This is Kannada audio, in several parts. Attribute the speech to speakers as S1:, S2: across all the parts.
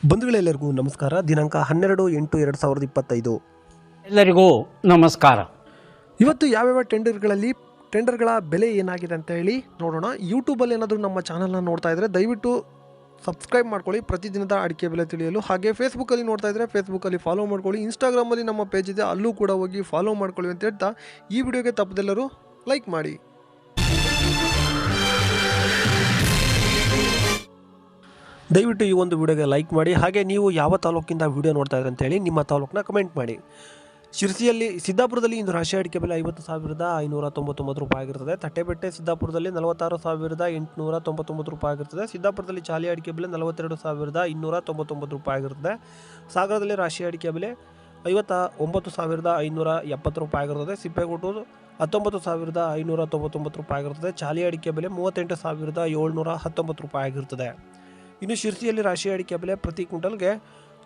S1: ಬಂಧುಗಳೆಲ್ಲರಿಗೂ ನಮಸ್ಕಾರ. ದಿನಾಂಕ 12/8/2025.
S2: ಎಲ್ಲರಿಗೂ ನಮಸ್ಕಾರ.
S1: ಇವತ್ತು ಯಾವ್ಯಾವ ಟೆಂಡರ್ಗಳ ಬೆಲೆ ಏನಾಗಿದೆ ಅಂತ ಹೇಳಿ ನೋಡೋಣ. ಯೂಟ್ಯೂಬಲ್ಲಿ ಏನಾದರೂ ನಮ್ಮ ಚಾನಲ್ನ ನೋಡ್ತಾ ಇದ್ದರೆ ದಯವಿಟ್ಟು ಸಬ್ಸ್ಕ್ರೈಬ್ ಮಾಡ್ಕೊಳ್ಳಿ ಪ್ರತಿದಿನದ ಅಡಿಕೆ ಬೆಲೆ ತಿಳಿಯಲು. ಹಾಗೆ ಫೇಸ್ಬುಕ್ಕಲ್ಲಿ ನೋಡ್ತಾ ಇದ್ದರೆ ಫೇಸ್ಬುಕ್ಕಲ್ಲಿ ಫಾಲೋ ಮಾಡ್ಕೊಳ್ಳಿ. ಇನ್ಸ್ಟಾಗ್ರಾಮಲ್ಲಿ ನಮ್ಮ ಪೇಜ್ ಇದೆ, ಅಲ್ಲೂ ಕೂಡ ಹೋಗಿ ಫಾಲೋ ಮಾಡ್ಕೊಳ್ಳಿ ಅಂತ ಹೇಳ್ತಾ ಈ ವಿಡಿಯೋಗೆ ತಪ್ಪದೆಲ್ಲರೂ ಲೈಕ್ ಮಾಡಿ. ದಯವಿಟ್ಟು ಈ ಒಂದು ವಿಡಿಯೋಗೆ ಲೈಕ್ ಮಾಡಿ. ಹಾಗೆ ನೀವು ಯಾವ ತಾಲೂಕಿಂದ ವಿಡಿಯೋ ನೋಡ್ತಾ ಇದ್ದೀರಿ ಅಂತೇಳಿ ನಿಮ್ಮ ತಾಲೂಕನ್ನ ಕಮೆಂಟ್ ಮಾಡಿ. ಸಿದ್ದಾಪುರದಲ್ಲಿ ಇಂದು ರಾಶಿ ಅಡಿಕೆ ಬೆಲೆ 50,599 ರೂಪಾಯಿ ಆಗಿರ್ತದೆ. ತಟ್ಟೆಬೆಟ್ಟೆ ಸಿದ್ದಾಪುರದಲ್ಲಿ 46,899 ರೂಪಾಯಿ ಆಗಿರ್ತದೆ. ಸಿದ್ದಾಪುರದಲ್ಲಿ ಚಾಲಿ ಅಡಿಕೆ ಬೆಲೆ 42,299 ರೂಪಾಯಿ ಆಗಿರ್ತದೆ. ಸಾಗರದಲ್ಲಿ ರಾಶಿ ಅಡಿಕೆ ಬೆಲೆ 59,570 ರೂಪಾಯಿ ಆಗಿರ್ತದೆ. ಸಿಪ್ಪೆಗೋಟು 19,599 ರೂಪಾಯಿ ಆಗಿರ್ತದೆ. ಚಾಲಿ ಅಡಿಕೆ ಬೆಲೆ 38,719 ರೂಪಾಯಿ ಆಗಿರ್ತದೆ. ಇನ್ನು ಶಿರ್ಸಿಯಲ್ಲಿ ರಾಶಿ ಅಡಿಕೆ ಬೆಲೆ ಪ್ರತಿ ಕ್ವಿಂಟಲ್ಗೆ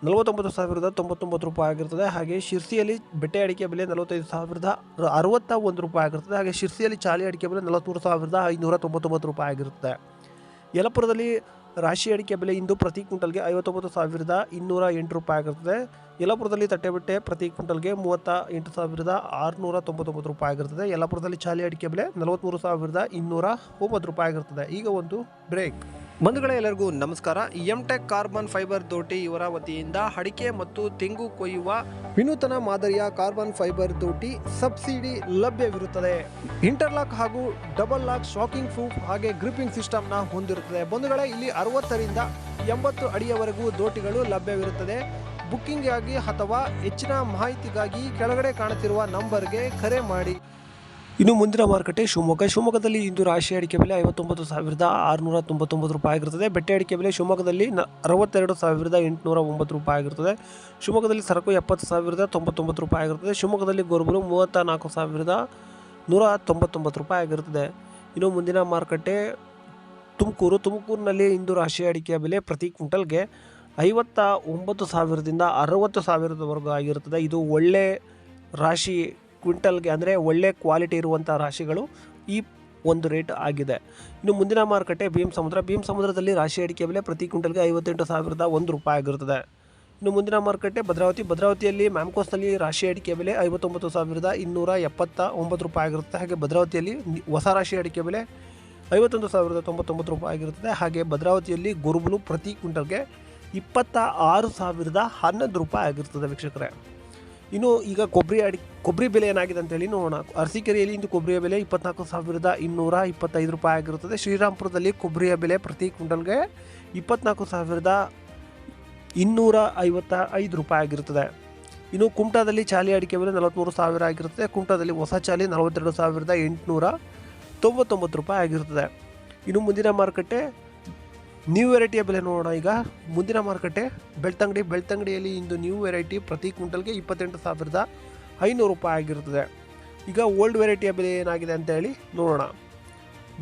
S1: 49,099 ರೂಪಾಯಿ ಆಗಿರ್ತದೆ. ಹಾಗೆ ಶಿರ್ಸಿಯಲ್ಲಿ ಬೆಟ್ಟೆ ಅಡಿಕೆ ಬೆಲೆ 45,061 ರೂಪಾಯಿ ಆಗಿರ್ತದೆ. ಹಾಗೆ ಶಿರ್ಸಿಯಲ್ಲಿ ಚಾಲಿ ಅಡಿಕೆ ಬೆಲೆ 43,599 ರೂಪಾಯಿ ಆಗಿರುತ್ತೆ. ಯಲಪುರದಲ್ಲಿ ರಾಶಿ ಅಡಿಕೆ ಬೆಲೆ ಇಂದು ಪ್ರತಿ ಕ್ವಿಂಟಲ್ಗೆ 59,208 ರೂಪಾಯಿ ಆಗಿರ್ತದೆ. ಯಲಪುರದಲ್ಲಿ ತಟ್ಟೆಬೆಟ್ಟೆ ಪ್ರತಿ ಕ್ವಿಂಟಲ್ಗೆ 38,699 ರೂಪಾಯಿ ಆಗಿರ್ತದೆ. ಯಲಪುರದಲ್ಲಿ ಚಾಲಿ ಅಡಿಕೆ ಬೆಲೆ 43,209 ರೂಪಾಯಿ ಆಗಿರ್ತದೆ. ಈಗ ಒಂದು ಬ್ರೇಕ್. ಬಂಧುಗಳೇ, ಎಲ್ಲರಿಗೂ ನಮಸ್ಕಾರ. ಎಂಟೆಕ್ ಕಾರ್ಬನ್ ಫೈಬರ್ ದೋಟಿ ಇವರ ವತಿಯಿಂದ ಅಡಿಕೆ ಮತ್ತು ತೆಂಗು ಕೊಯ್ಯುವ ವಿನೂತನ ಮಾದರಿಯ ಕಾರ್ಬನ್ ಫೈಬರ್ ದೋಟಿ ಸಬ್ಸಿಡಿ ಲಭ್ಯವಿರುತ್ತದೆ. ಇಂಟರ್ಲಾಕ್ ಹಾಗೂ ಡಬಲ್ ಲಾಕ್ ಶಾಕಿಂಗ್ ಪ್ರೂಫ್ ಹಾಗೆ ಗ್ರಿಪ್ಪಿಂಗ್ ಸಿಸ್ಟಮ್ನ ಹೊಂದಿರುತ್ತದೆ. ಬಂಧುಗಳೇ, ಇಲ್ಲಿ 60ರಿಂದ 80 ಅಡಿಯವರೆಗೂ ದೋಟಿಗಳು ಲಭ್ಯವಿರುತ್ತದೆ. ಬುಕ್ಕಿಂಗ್ ಆಗಿ ಅಥವಾ ಹೆಚ್ಚಿನ ಮಾಹಿತಿಗಾಗಿ ಕೆಳಗಡೆ ಕಾಣುತ್ತಿರುವ ನಂಬರ್ಗೆ ಕರೆ ಮಾಡಿ. ಇನ್ನು ಮುಂದಿನ ಮಾರುಕಟ್ಟೆ ಶಿವಮೊಗ್ಗದಲ್ಲಿ ಇಂದು ರಾಶಿ ಅಡಿಕೆ ಬೆಲೆ 59,699 ರೂಪಾಯಿ ಆಗಿರ್ತದೆ. ಬೆಟ್ಟೆ ಅಡಿಕೆ ಬೆಲೆ ಶಿವಮೊಗ್ಗದಲ್ಲಿ 62,809 ರೂಪಾಯಿ ಆಗಿರ್ತದೆ. ಶಿವಮೊಗ್ಗದಲ್ಲಿ ಸರಕು 70,099 ರೂಪಾಯಿ ಆಗಿರ್ತದೆ. ಶಿವಮೊಗ್ಗದಲ್ಲಿ ಗೋರುಬಲು 34,199 ರೂಪಾಯಿ ಆಗಿರ್ತದೆ. ಇನ್ನು ಮುಂದಿನ ಮಾರುಕಟ್ಟೆ ತುಮಕೂರಿನಲ್ಲಿ ಇಂದು ರಾಶಿ ಅಡಿಕೆ ಬೆಲೆ ಪ್ರತಿ ಕ್ವಿಂಟಲ್ಗೆ 59,000ದಿಂದ 60,000ವರೆಗೂ ಆಗಿರುತ್ತದೆ. ಇದು ಒಳ್ಳೆ ರಾಶಿ ಕ್ವಿಂಟಲ್ಗೆ ಅಂದರೆ ಒಳ್ಳೆ ಕ್ವಾಲಿಟಿ ಇರುವಂಥ ರಾಶಿಗಳು ಈ ಒಂದು ರೇಟ್ ಆಗಿದೆ. ಇನ್ನು ಮುಂದಿನ ಮಾರುಕಟ್ಟೆ ಭೀಮಸಮುದ್ರದಲ್ಲಿ ರಾಶಿ ಅಡಿಕೆ ಬೆಲೆ ಪ್ರತಿ ಕ್ವಿಂಟಲ್ಗೆ 58,001 ರೂಪಾಯಿ ಆಗಿರುತ್ತದೆ. ಇನ್ನು ಮುಂದಿನ ಮಾರುಕಟ್ಟೆ ಭದ್ರಾವತಿಯಲ್ಲಿ ಮ್ಯಾಮ್ಕೋಸ್ನಲ್ಲಿ ರಾಶಿ ಅಡಿಕೆ ಬೆಲೆ 59,279 ರೂಪಾಯಿ ಆಗಿರುತ್ತೆ. ಹಾಗೆ ಭದ್ರಾವತಿಯಲ್ಲಿ ಹೊಸ ರಾಶಿ ಅಡಿಕೆ ಬೆಲೆ 51,099 ರೂಪಾಯಿ ಆಗಿರುತ್ತದೆ. ಹಾಗೆ ಭದ್ರಾವತಿಯಲ್ಲಿ ಗೋರುಬಲು ಪ್ರತಿ ಕ್ವಿಂಟಲ್ಗೆ 26,011 ರೂಪಾಯಿ ಆಗಿರ್ತದೆ ವೀಕ್ಷಕರೇ. ಇನ್ನು ಈಗ ಕೊಬ್ಬರಿ ಬೆಲೆ ಏನಾಗಿದೆ ಅಂತೇಳಿ ನೋಡೋಣ. ಅರಸೀಕೆರೆಯಲ್ಲಿ ಇಂದು ಕೊಬ್ಬರಿಯ ಬೆಲೆ 24,225 ರೂಪಾಯಿ ಆಗಿರುತ್ತದೆ. ಶ್ರೀರಾಮ್ಪುರದಲ್ಲಿ ಕೊಬ್ಬರಿಯ ಬೆಲೆ ಪ್ರತಿ ಕ್ವಿಂಟಲ್ಗೆ 24,255 ರೂಪಾಯಿ ಆಗಿರುತ್ತದೆ. ಇನ್ನು ಕುಮಟಾದಲ್ಲಿ ಚಾಲಿ ಅಡಿಕೆ ಬೆಲೆ 43,000 ಆಗಿರುತ್ತದೆ. ಕುಮಟಾದಲ್ಲಿ ಹೊಸ ಚಾಲಿ 42,899 ರೂಪಾಯಿ ಆಗಿರುತ್ತದೆ. ಇನ್ನು ಮುಂದಿನ ಮಾರುಕಟ್ಟೆ ನ್ಯೂ ವೆರೈಟಿಯ ಬೆಲೆ ನೋಡೋಣ. ಈಗ ಮುಂದಿನ ಮಾರುಕಟ್ಟೆ ಬೆಳ್ತಂಗಡಿಯಲ್ಲಿ ಇಂದು ನ್ಯೂ ವೆರೈಟಿ ಪ್ರತಿ ಕ್ವಿಂಟಲ್ಗೆ 28,500 ರೂಪಾಯಿ ಆಗಿರುತ್ತದೆ. ಈಗ ಓಲ್ಡ್ ವೆರೈಟಿಯ ಬೆಲೆ ಏನಾಗಿದೆ ಅಂತ ಹೇಳಿ ನೋಡೋಣ.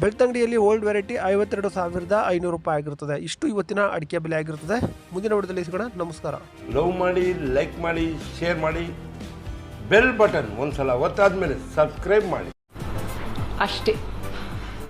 S1: ಬೆಳ್ತಂಗಡಿಯಲ್ಲಿ ಓಲ್ಡ್ ವೆರೈಟಿ 52,500 ರೂಪಾಯಿ ಆಗಿರುತ್ತದೆ. ಇಷ್ಟು ಇವತ್ತಿನ ಅಡಿಕೆ ಬೆಲೆ ಆಗಿರುತ್ತದೆ. ಮುಂದಿನ ವಿಡಿಯೋದಲ್ಲಿ ಸಿಗೋಣ. ನಮಸ್ಕಾರ.
S3: ಲವ್ ಮಾಡಿ, ಲೈಕ್ ಮಾಡಿ, ಶೇರ್ ಮಾಡಿ, ಬೆಲ್ ಬಟನ್ ಒಂದ್ಸಲ ಒತ್ತಾದ್ಮೇಲೆ ಸಬ್ಸ್ಕ್ರೈಬ್ ಮಾಡಿ
S4: ಅಷ್ಟೇ.